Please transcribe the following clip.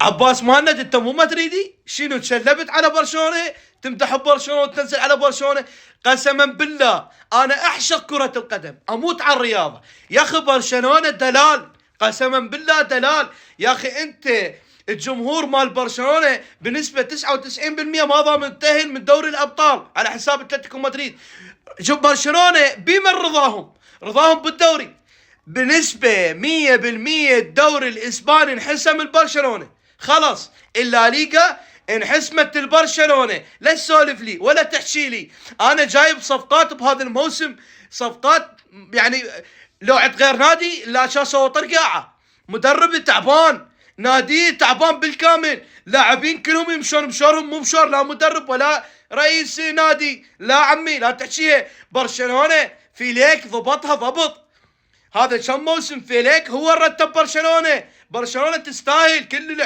عباس مهند انت مو ما تريدي شنو تشلبت على برشلونه، تمدح ببرشلونه وتنزل على برشلونه. قسما بالله انا اعشق كره القدم، اموت على الرياضه يا اخي. برشلونه دلال، قسما بالله دلال يا اخي. انت الجمهور مال برشلونه بنسبه 99% ما ضامن تأهل من دوري الابطال على حساب اتلتيكو مدريد. برشلونه بمن رضاهم بالدوري بنسبة 100%. الدوري الإسباني انحسم البرشلونة، خلاص اللا ليغا انحسمت البرشلونة. لا تسولف لي ولا تحكي لي. أنا جايب صفقات بهذا الموسم، صفقات يعني لو عند غير نادي لا شاسوا طرقاعة. مدرب تعبان، نادي تعبان بالكامل، لاعبين كلهم يمشون مشورهم مو مشور، لا مدرب ولا رئيس نادي. لا عمي لا تحكيها. برشلونة في ليك ضبطها ضبط. هذا كم موسم فيليك هو رتب برشلونة تستاهل كل